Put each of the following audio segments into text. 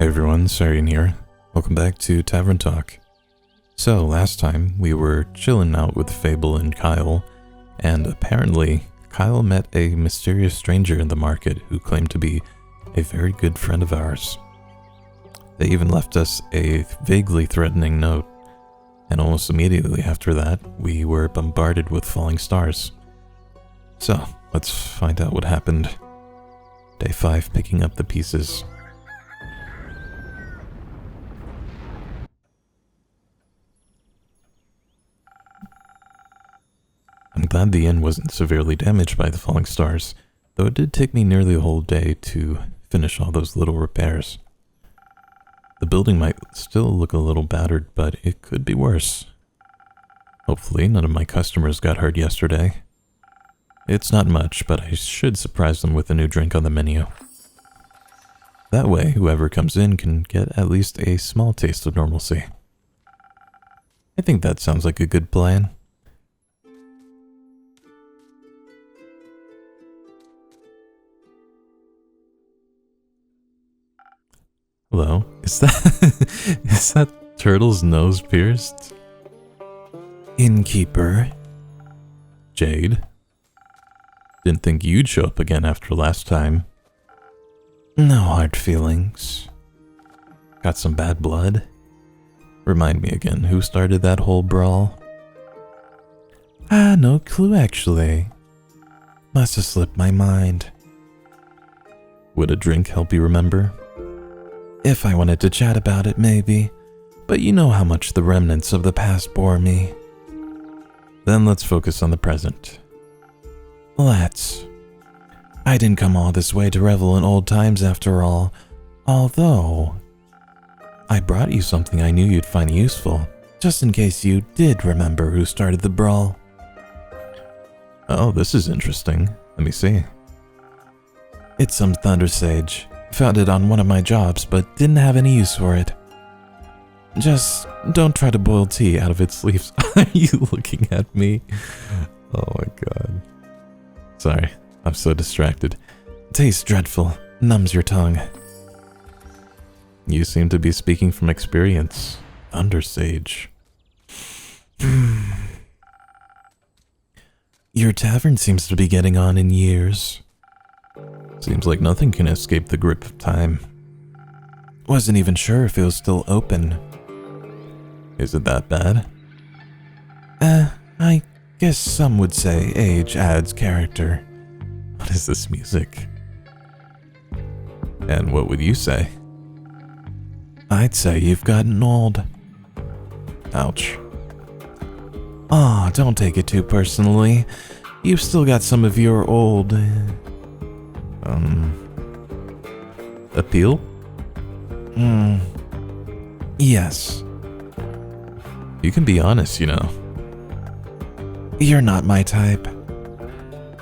Hey everyone, Serien here. Welcome back to Tavern Talk. So, last time we were chilling out with Fable and Kyle, and apparently Kyle met a mysterious stranger in the market who claimed to be a very good friend of ours. They even left us a vaguely threatening note, and almost immediately after that, we were bombarded with falling stars. So, let's find out what happened. Day 5, picking up the pieces. I'm glad the inn wasn't severely damaged by the falling stars, though it did take me nearly a whole day to finish all those little repairs. The building might still look a little battered, but it could be worse. Hopefully none of my customers got hurt yesterday. It's not much, but I should surprise them with a new drink on the menu. That way, whoever comes in can get at least a small taste of normalcy. I think that sounds like a good plan. Hello? Is that Turtle's nose pierced? Innkeeper? Jade? Didn't think you'd show up again after last time. No hard feelings. Got some bad blood? Remind me again, who started that whole brawl? No clue actually. Must have slipped my mind. Would a drink help you remember? If I wanted to chat about it, maybe. But you know how much the remnants of the past bore me. Then let's focus on the present. Let's. I didn't come all this way to revel in old times after all. Although, I brought you something I knew you'd find useful, just in case you did remember who started the brawl. Oh, this is interesting. Let me see. It's some thunder sage. Found it on one of my jobs, but didn't have any use for it. Just don't try to boil tea out of its leaves. Are you looking at me? Oh my god. Sorry, I'm so distracted. Tastes dreadful. Numbs your tongue. You seem to be speaking from experience. Thunder sage. Your tavern seems to be getting on in years. Seems like nothing can escape the grip of time. Wasn't even sure if it was still open. Is it that bad? I guess some would say age adds character. What is this music? And what would you say? I'd say you've gotten old. Ouch. Aw, don't take it too personally. You've still got some of your old... appeal? Yes. You can be honest, you know. You're not my type.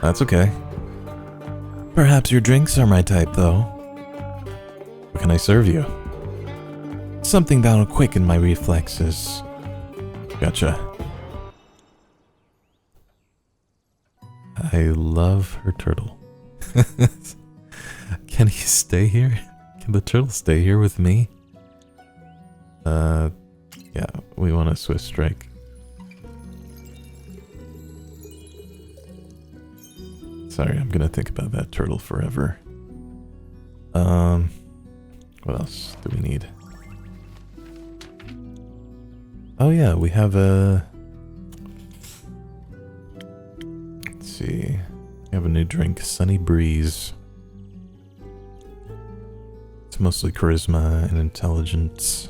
That's okay. Perhaps your drinks are my type, though. What can I serve you? Something that'll quicken my reflexes. Gotcha. I love her turtle. Can he stay here? Can the turtle stay here with me? Yeah, we want a Swiss strike. Sorry, I'm gonna think about that turtle forever. What else do we need? Oh yeah, we have a... Let's see. We have a new drink, Sunny Breeze. It's mostly charisma and intelligence.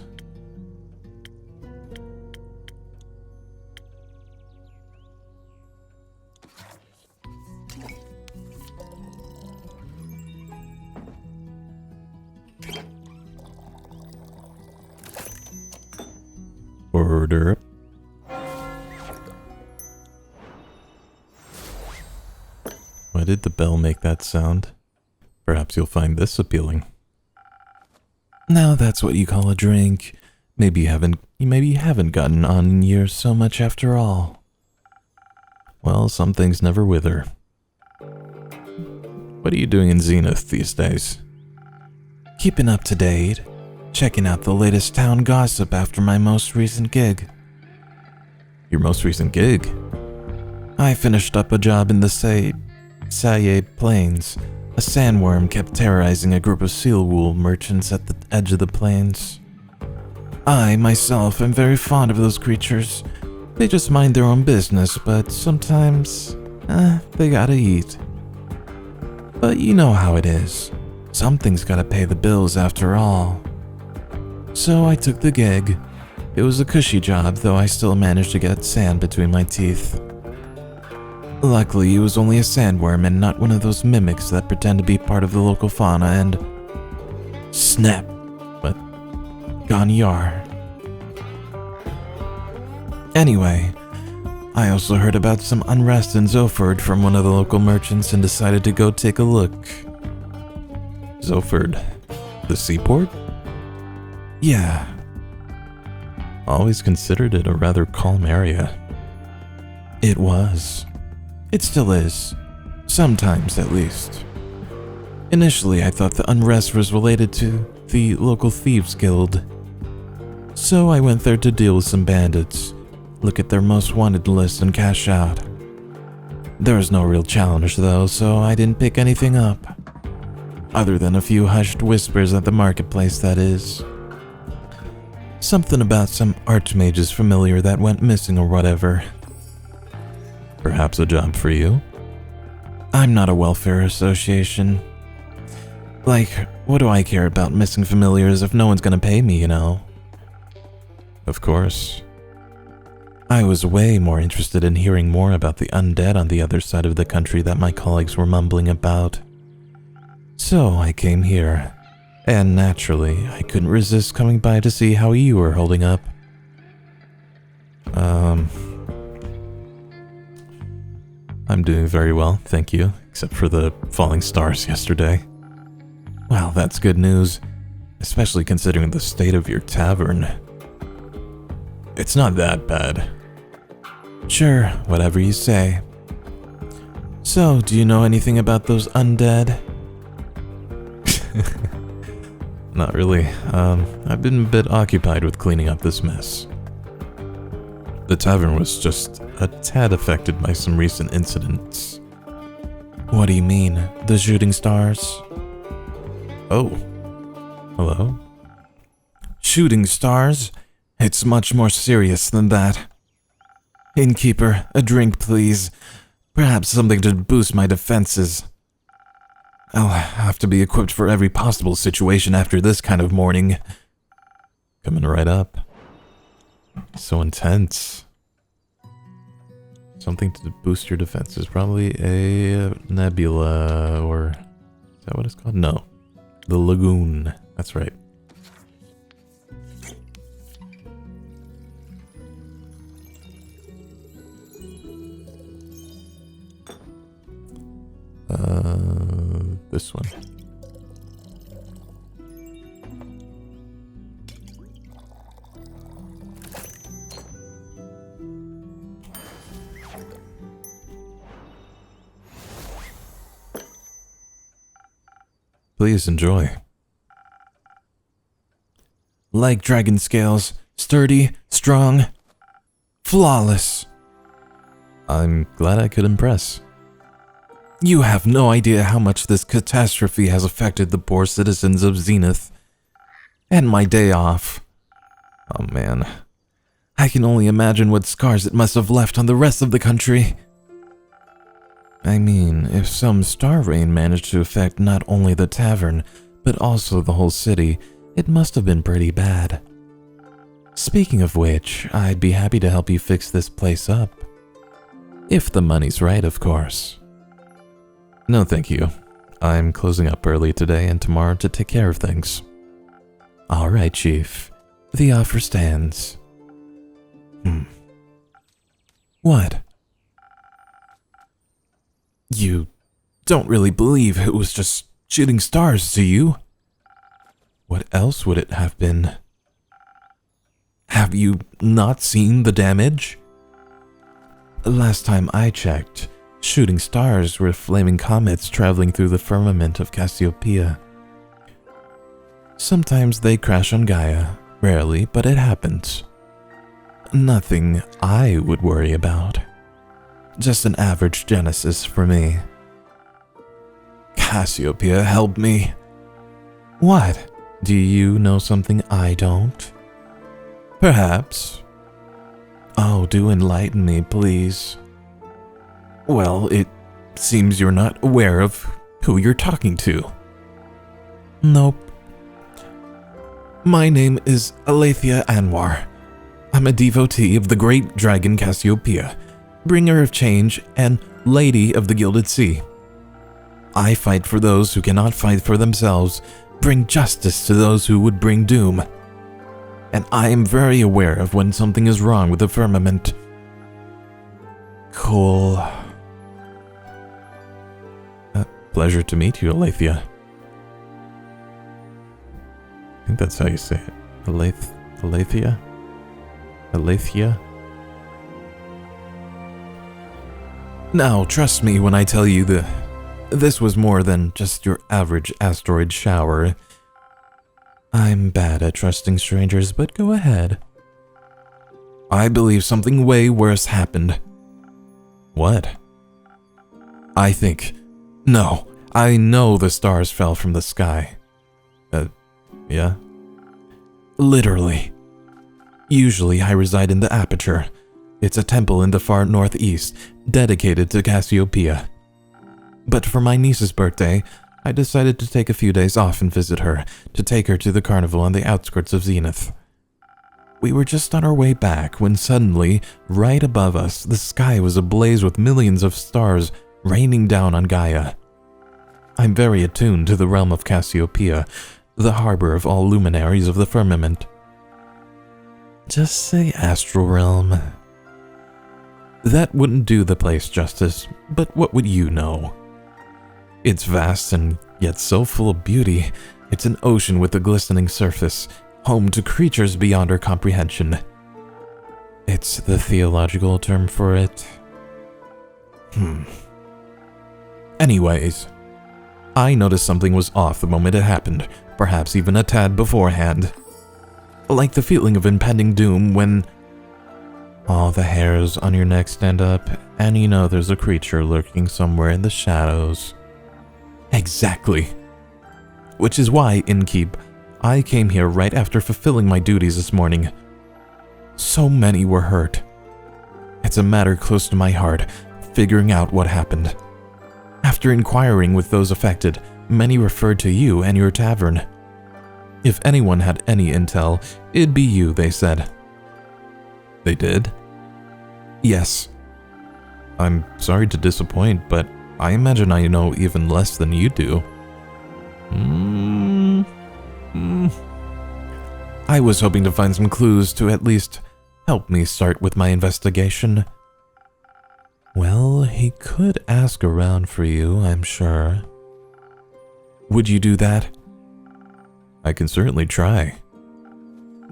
Order up. Why did the bell make that sound? Perhaps you'll find this appealing. Now that's what you call a drink. Maybe you haven't gotten on in years so much after all. Well, some things never wither. What are you doing in Zenith these days? Keeping up to date. checking out the latest town gossip after my most recent gig. Your most recent gig? I finished up a job in the Saye Plains. A sandworm kept terrorizing a group of seal wool merchants at the edge of the plains. I, myself, am very fond of those creatures. They just mind their own business, but sometimes, they gotta eat. But you know how it is. Something's gotta pay the bills after all. So I took the gig. It was a cushy job, though I still managed to get sand between my teeth. Luckily, it was only a sandworm and not one of those mimics that pretend to be part of the local fauna and... Snap! What? Gone yar. Anyway, I also heard about some unrest in Zoford from one of the local merchants and decided to go take a look. Zoford? The seaport? Yeah. Always considered it a rather calm area. It was. It still is. Sometimes, at least. Initially, I thought the unrest was related to the local thieves guild. So I went there to deal with some bandits, look at their most wanted list and cash out. There was no real challenge though, so I didn't pick anything up. Other than a few hushed whispers at the marketplace, that is. Something about some archmage's familiar that went missing or whatever. Perhaps a job for you? I'm not a welfare association. Like, what do I care about missing familiars if no one's gonna pay me, you know? Of course. I was way more interested in hearing more about the undead on the other side of the country that my colleagues were mumbling about. So I came here, and naturally, I couldn't resist coming by to see how you were holding up. I'm doing very well, thank you, except for the falling stars yesterday. Well, that's good news, especially considering the state of your tavern. It's not that bad. Sure, whatever you say. So, do you know anything about those undead? Not really. I've been a bit occupied with cleaning up this mess. The tavern was just a tad affected by some recent incidents. What do you mean? The shooting stars? Oh. Hello? Shooting stars? It's much more serious than that. Innkeeper, a drink please. Perhaps something to boost my defenses. I'll have to be equipped for every possible situation after this kind of morning. Coming right up. So intense. Something to boost your defenses. Probably a nebula, or... Is that what it's called? No. The lagoon. That's right. This one. Please enjoy. Like dragon scales, sturdy, strong, flawless. I'm glad I could impress. You have no idea how much this catastrophe has affected the poor citizens of Zenith. And my day off. Oh man. I can only imagine what scars it must have left on the rest of the country. I mean, if some star rain managed to affect not only the tavern, but also the whole city, it must have been pretty bad. Speaking of which, I'd be happy to help you fix this place up. If the money's right, of course. No, thank you. I'm closing up early today and tomorrow to take care of things. All right, Chief. The offer stands. What? You don't really believe it was just shooting stars, do you? What else would it have been? Have you not seen the damage? Last time I checked, shooting stars were flaming comets traveling through the firmament of Cassiopeia. Sometimes they crash on Gaia, rarely, but it happens. Nothing I would worry about. Just an average Genesis for me. Cassiopeia, help me. What? Do you know something I don't? Perhaps. Oh, do enlighten me, please. Well, it seems you're not aware of who you're talking to. Nope. My name is Aletheia Anwar. I'm a devotee of the great dragon Cassiopeia, bringer of change and lady of the Gilded Sea. I fight for those who cannot fight for themselves, bring justice to those who would bring doom. And I am very aware of when something is wrong with the firmament. Cool. Pleasure to meet you, Aletheia. I think that's how you say it. Aletheia? Aletheia? Now, trust me when I tell you this was more than just your average asteroid shower. I'm bad at trusting strangers, but go ahead. I believe something way worse happened. What? I know the stars fell from the sky. Yeah? Literally. Usually I reside in the Aperture. It's a temple in the far northeast, dedicated to Cassiopeia. But for my niece's birthday, I decided to take a few days off and visit her, to take her to the carnival on the outskirts of Zenith. We were just on our way back when suddenly, right above us, the sky was ablaze with millions of stars raining down on Gaia. I'm very attuned to the realm of Cassiopeia, the harbor of all luminaries of the firmament. Just say astral realm. That wouldn't do the place justice, but what would you know? It's vast and yet so full of beauty. It's an ocean with a glistening surface, home to creatures beyond our comprehension. It's the theological term for it. Anyways, I noticed something was off the moment it happened, perhaps even a tad beforehand. Like the feeling of impending doom when all the hairs on your neck stand up and you know there's a creature lurking somewhere in the shadows. Exactly. Which is why, Innkeep, I came here right after fulfilling my duties this morning. So many were hurt. It's a matter close to my heart, figuring out what happened. After inquiring with those affected, many referred to you and your tavern. If anyone had any intel, it'd be you, they said. They did? Yes. I'm sorry to disappoint, but I imagine I know even less than you do. I was hoping to find some clues to at least help me start with my investigation. Well, he could ask around for you, I'm sure. Would you do that? I can certainly try.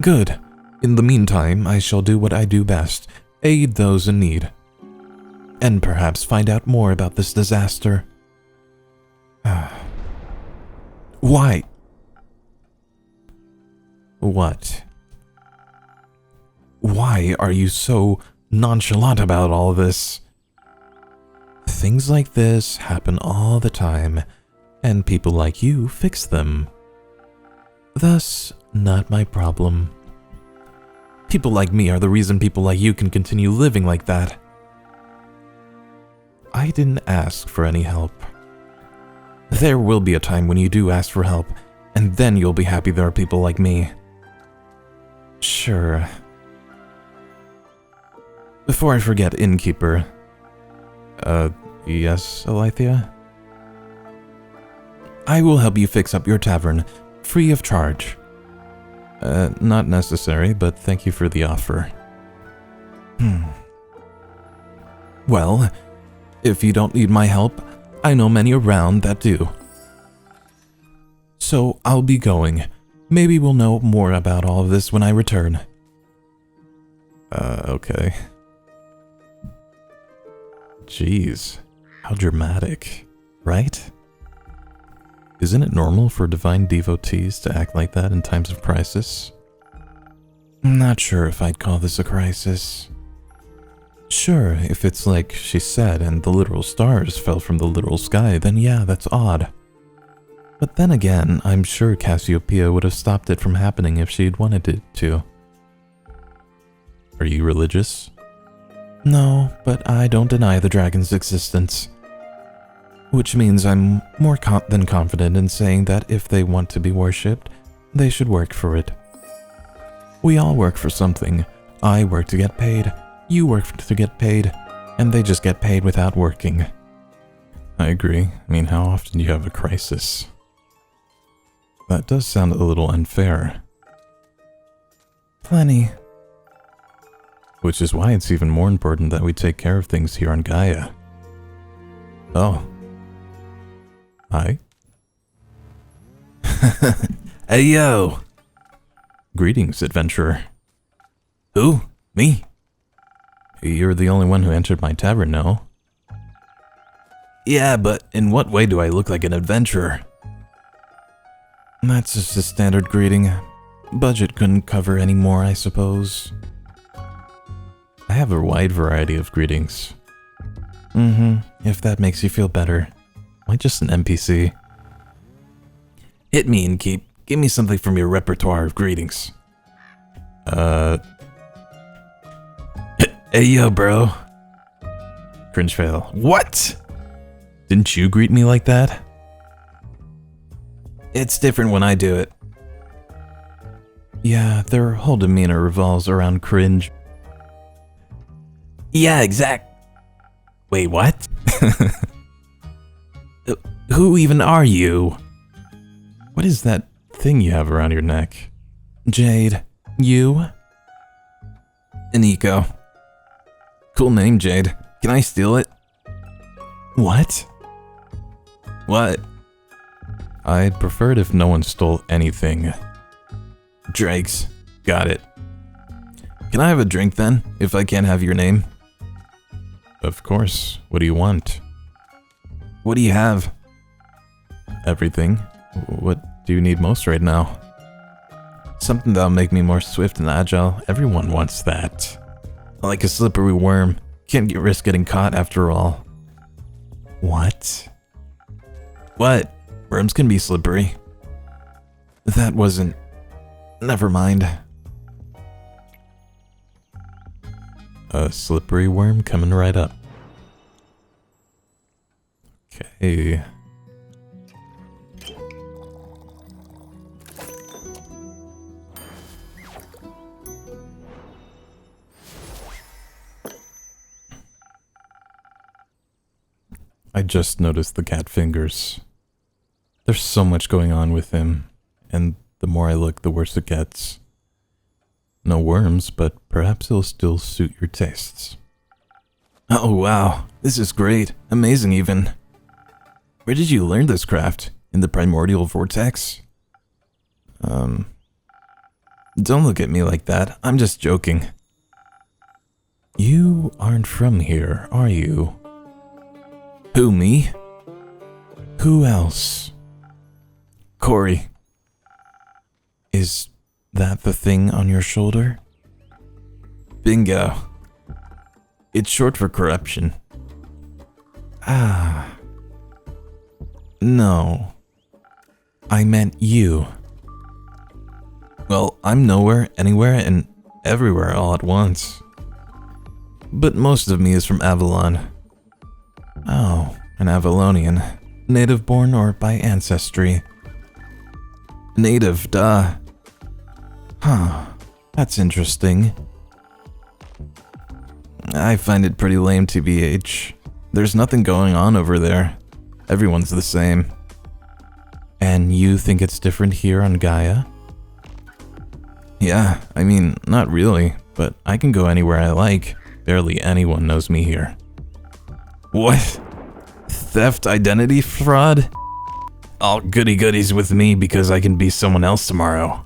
Good. In the meantime, I shall do what I do best, aid those in need. And perhaps find out more about this disaster. Why? What? Why are you so nonchalant about all this? Things like this happen all the time, and people like you fix them. Thus, not my problem. People like me are the reason people like you can continue living like that. I didn't ask for any help. There will be a time when you do ask for help, and then you'll be happy there are people like me. Sure. Before I forget, Innkeeper. Yes, Aletheia? I will help you fix up your tavern, free of charge. Not necessary, but thank you for the offer. Well, if you don't need my help, I know many around that do. So I'll be going. Maybe we'll know more about all of this when I return. Okay. Jeez, how dramatic, right? Isn't it normal for divine devotees to act like that in times of crisis? I'm not sure if I'd call this a crisis. Sure, if it's like she said and the literal stars fell from the literal sky, then yeah, that's odd. But then again, I'm sure Cassiopeia would have stopped it from happening if she'd wanted it to. Are you religious? No, but I don't deny the dragon's existence. Which means I'm more than confident in saying that if they want to be worshipped, they should work for it. We all work for something. I work to get paid, you work to get paid, and they just get paid without working. I agree. I mean, how often do you have a crisis? That does sound a little unfair. Plenty. Which is why it's even more important that we take care of things here on Gaia. Oh. Hi. Hey, yo! Greetings, adventurer. Who? Me? You're the only one who entered my tavern, no? Yeah, but in what way do I look like an adventurer? That's just a standard greeting. Budget couldn't cover any more, I suppose. I have a wide variety of greetings. If that makes you feel better. Am I just an NPC? Hit me, Innkeep. Give me something from your repertoire of greetings. Hey, yo, bro. Cringe fail. What? Didn't you greet me like that? It's different when I do it. Yeah, their whole demeanor revolves around cringe. Yeah, exact. Wait, what? Who even are you? What is that thing you have around your neck? Jade. You? Aniko. Cool name, Jade. Can I steal it? What? What? I'd prefer it if no one stole anything. Drakes. Got it. Can I have a drink then, if I can't have your name? Of course. What do you want? What do you have? Everything. What do you need most right now? Something that'll make me more swift and agile. Everyone wants that. Like a slippery worm. Can't risk getting caught after all. What? What? Worms can be slippery. That wasn't... Never mind. A slippery worm coming right up. Okay. I just noticed the cat fingers. There's so much going on with him, and the more I look, the worse it gets. No worms, but perhaps it'll still suit your tastes. Oh wow, this is great. Amazing even. Where did you learn this craft? In the primordial vortex? Don't look at me like that. I'm just joking. You aren't from here, are you? Who, me? Who else? Corey. Is that the thing on your shoulder? Bingo. It's short for corruption. Ah. No. I meant you. Well, I'm nowhere, anywhere, and everywhere all at once. But most of me is from Avalon. Oh, an Avalonian. Native born or by ancestry? Native, duh. Huh, that's interesting. I find it pretty lame, TBH. There's nothing going on over there. Everyone's the same. And you think it's different here on Gaia? Yeah, I mean, not really, but I can go anywhere I like. Barely anyone knows me here. What? Theft, identity fraud? All goody goodies with me because I can be someone else tomorrow.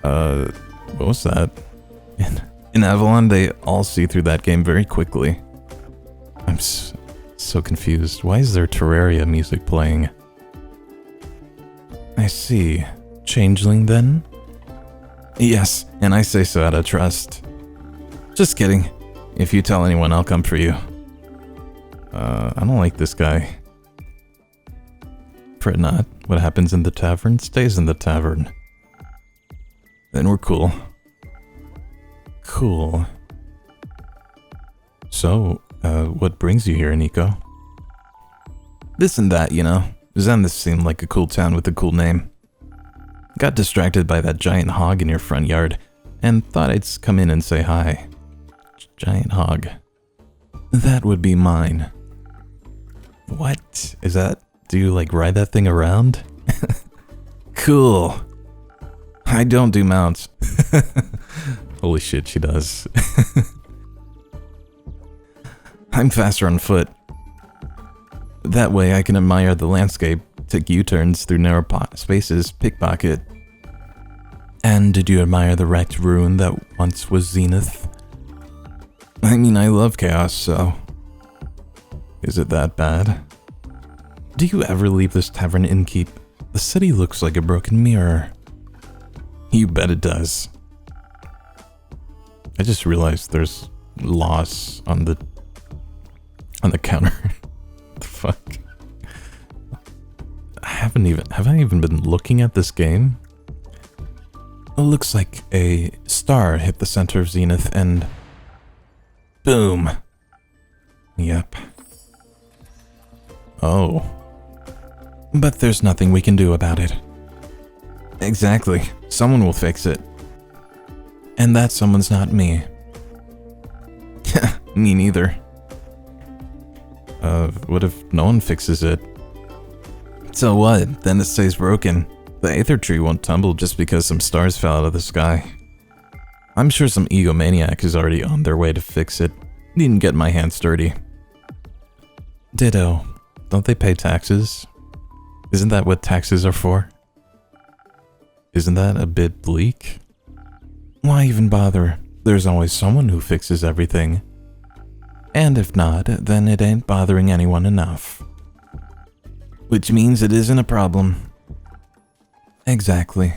What was that? In Avalon, they all see through that game very quickly. I'm so confused. Why is there Terraria music playing? I see. Changeling, then? Yes, and I say so out of trust. Just kidding. If you tell anyone, I'll come for you. I don't like this guy. Fret not. What happens in the tavern stays in the tavern. Then we're cool. Cool. So, what brings you here, Nico? This and that, you know. Zenith seemed like a cool town with a cool name. Got distracted by that giant hog in your front yard, and thought I'd come in and say hi. Giant hog. That would be mine. What? Is that... Do you, like, ride that thing around? Cool. I don't do mounts. Holy shit, she does. I'm faster on foot. That way I can admire the landscape, take U-turns through narrow spaces, pickpocket. And did you admire the wrecked ruin that once was Zenith? I mean, I love chaos, so... Is it that bad? Do you ever leave this tavern innkeep? The city looks like a broken mirror. You bet it does. I just realized there's loss on the counter. What the fuck? Have I even been looking at this game? It looks like a star hit the center of Zenith and boom. Yep. Oh. But there's nothing we can do about it. Exactly. Someone will fix it. And that someone's not me. Me neither. What if no one fixes it? So what? Then it stays broken. The Aether Tree won't tumble just because some stars fell out of the sky. I'm sure some egomaniac is already on their way to fix it. Needn't get my hands dirty. Ditto. Don't they pay taxes? Isn't that what taxes are for? Isn't that a bit bleak? Why even bother? There's always someone who fixes everything. And if not, then it ain't bothering anyone enough. Which means it isn't a problem. Exactly.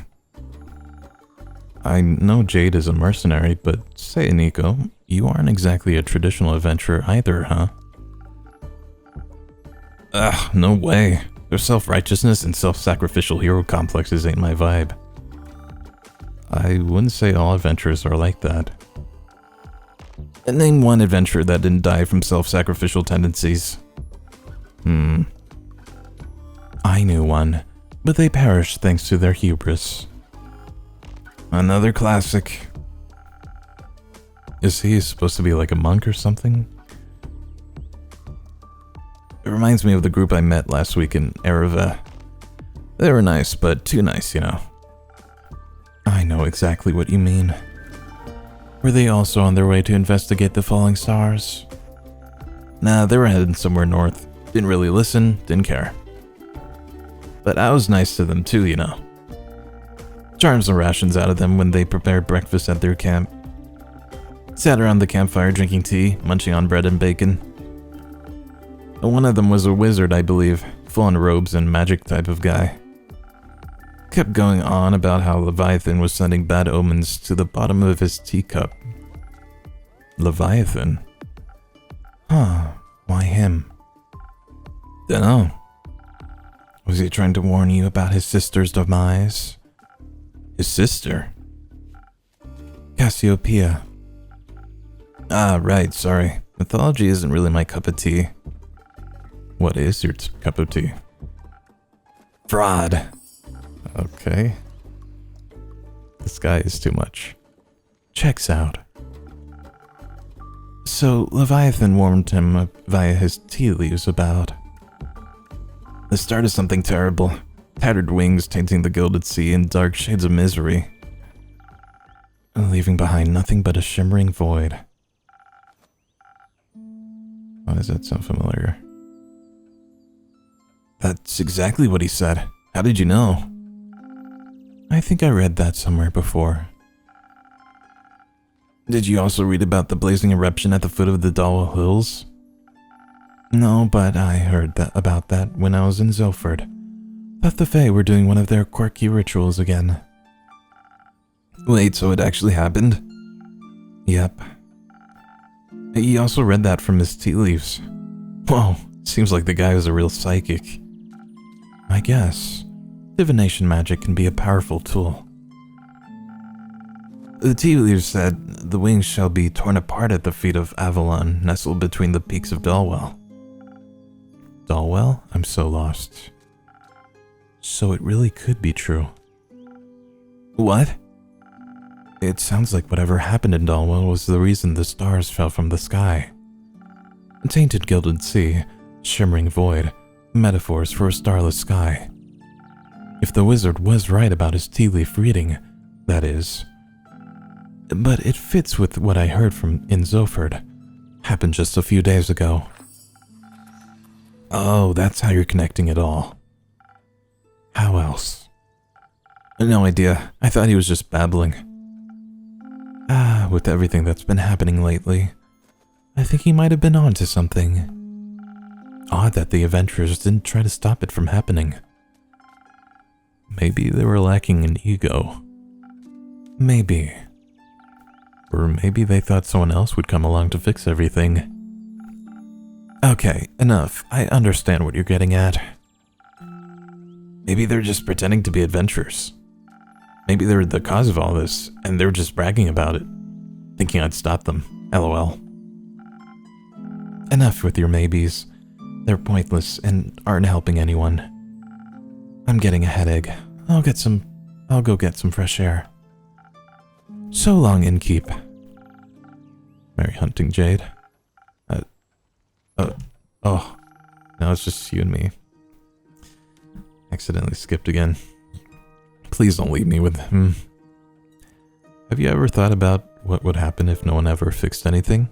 I know Jade is a mercenary, but say, Nico, you aren't exactly a traditional adventurer either, huh? Ugh, no way. Their self-righteousness and self-sacrificial hero complexes ain't my vibe. I wouldn't say all adventurers are like that. Name one adventurer that didn't die from self-sacrificial tendencies. I knew one, but they perished thanks to their hubris. Another classic. Is he supposed to be like a monk or something? It reminds me of the group I met last week in Erev. They were nice, but too nice, you know. I know exactly what you mean. Were they also on their way to investigate the falling stars? Nah, they were heading somewhere north. Didn't really listen, didn't care. But I was nice to them too, you know. Charmed some rations out of them when they prepared breakfast at their camp. Sat around the campfire drinking tea, munching on bread and bacon. One of them was a wizard, I believe, full on robes and magic type of guy. Kept going on about how Leviathan was sending bad omens to the bottom of his teacup. Leviathan? Huh, why him? Dunno. Was he trying to warn you about his sister's demise? His sister? Cassiopeia. Ah, right, sorry. Mythology isn't really my cup of tea. What is your cup of tea? Fraud. Okay. This guy is too much. Checks out. So, Leviathan warned him via his tea leaves about the start of something terrible. Tattered wings tainting the gilded sea in dark shades of misery. Leaving behind nothing but a shimmering void. Why does that sound familiar? That's exactly what he said. How did you know? I think I read that somewhere before. Did you also read about the blazing eruption at the foot of the Dalwell Hills? No, but I heard about that when I was in Zilford. Thought the Fae were doing one of their quirky rituals again. Wait, so it actually happened? Yep. He also read that from his tea leaves. Whoa, seems like the guy was a real psychic. I guess. Divination magic can be a powerful tool. The tea leaves said, the wings shall be torn apart at the feet of Avalon, nestled between the peaks of Dalwell. Dalwell? I'm so lost. So it really could be true. What? It sounds like whatever happened in Dalwell was the reason the stars fell from the sky. A tainted gilded sea, shimmering void, metaphors for a starless sky. If the wizard was right about his tea leaf reading, that is. But it fits with what I heard from in Zoford. Happened just a few days ago. Oh, that's how you're connecting it all. How else? No idea. I thought he was just babbling. With everything that's been happening lately, I think he might have been on to something. Odd that the adventurers didn't try to stop it from happening. Maybe they were lacking in ego. Maybe. Or maybe they thought someone else would come along to fix everything. Okay, enough. I understand what you're getting at. Maybe they're just pretending to be adventurers. Maybe they're the cause of all this, and they're just bragging about it, thinking I'd stop them. LOL. Enough with your maybes. They're pointless and aren't helping anyone. I'm getting a headache. I'll go get some fresh air. So long, innkeep. Merry hunting, Jade. Oh. Now it's just you and me. Accidentally skipped again. Please don't leave me with him. Have you ever thought about what would happen if no one ever fixed anything?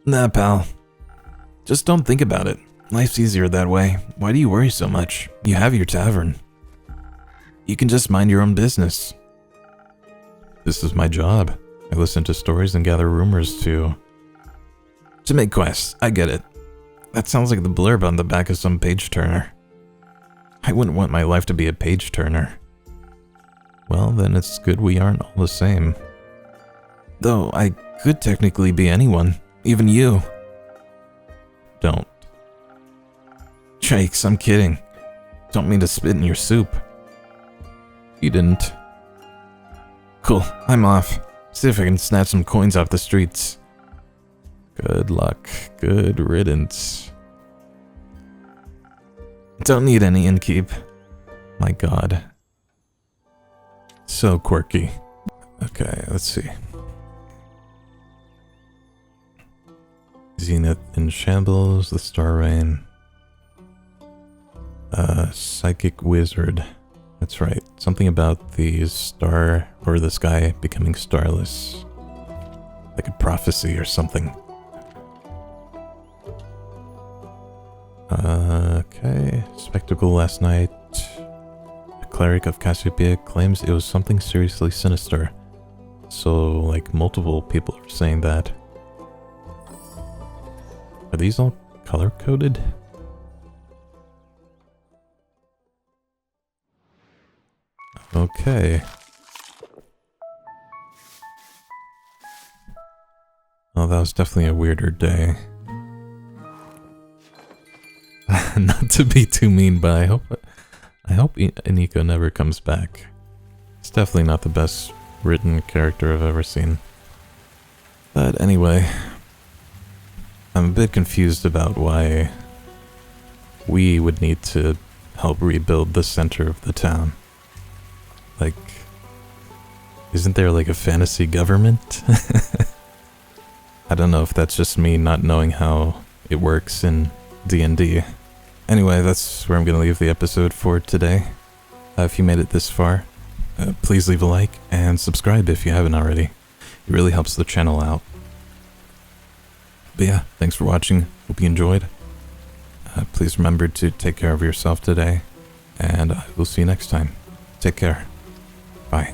Nah, pal. Just don't think about it. Life's easier that way. Why do you worry so much? You have your tavern. You can just mind your own business. This is my job. I listen to stories and gather rumors to make quests. I get it. That sounds like the blurb on the back of some page turner. I wouldn't want my life to be a page turner. Well, then it's good we aren't all the same. Though I could technically be anyone, even you. Don't. Shakes, I'm kidding. Don't mean to spit in your soup. You didn't. Cool, I'm off. See if I can snatch some coins off the streets. Good luck. Good riddance. Don't need any innkeep. My god. So quirky. Okay, let's see. Zenith in shambles, the star rain. Psychic wizard. That's right. Something about the star or the sky becoming starless. Like a prophecy or something. Okay. Spectacle last night. A cleric of Cassiopeia claims it was something seriously sinister. So, like, multiple people are saying that. Are these all color-coded? Okay. Oh, that was definitely a weirder day. Not to be too mean, but I hope Iniko never comes back. It's definitely not the best written character I've ever seen. But anyway, I'm a bit confused about why we would need to help rebuild the center of the town. Like, isn't there like a fantasy government? I don't know if that's just me not knowing how it works in D&D. Anyway, that's where I'm going to leave the episode for today. If you made it this far, please leave a like and subscribe if you haven't already. It really helps the channel out. But yeah, thanks for watching. Hope you enjoyed. Please remember to take care of yourself today, and I will see you next time. Take care. Bye.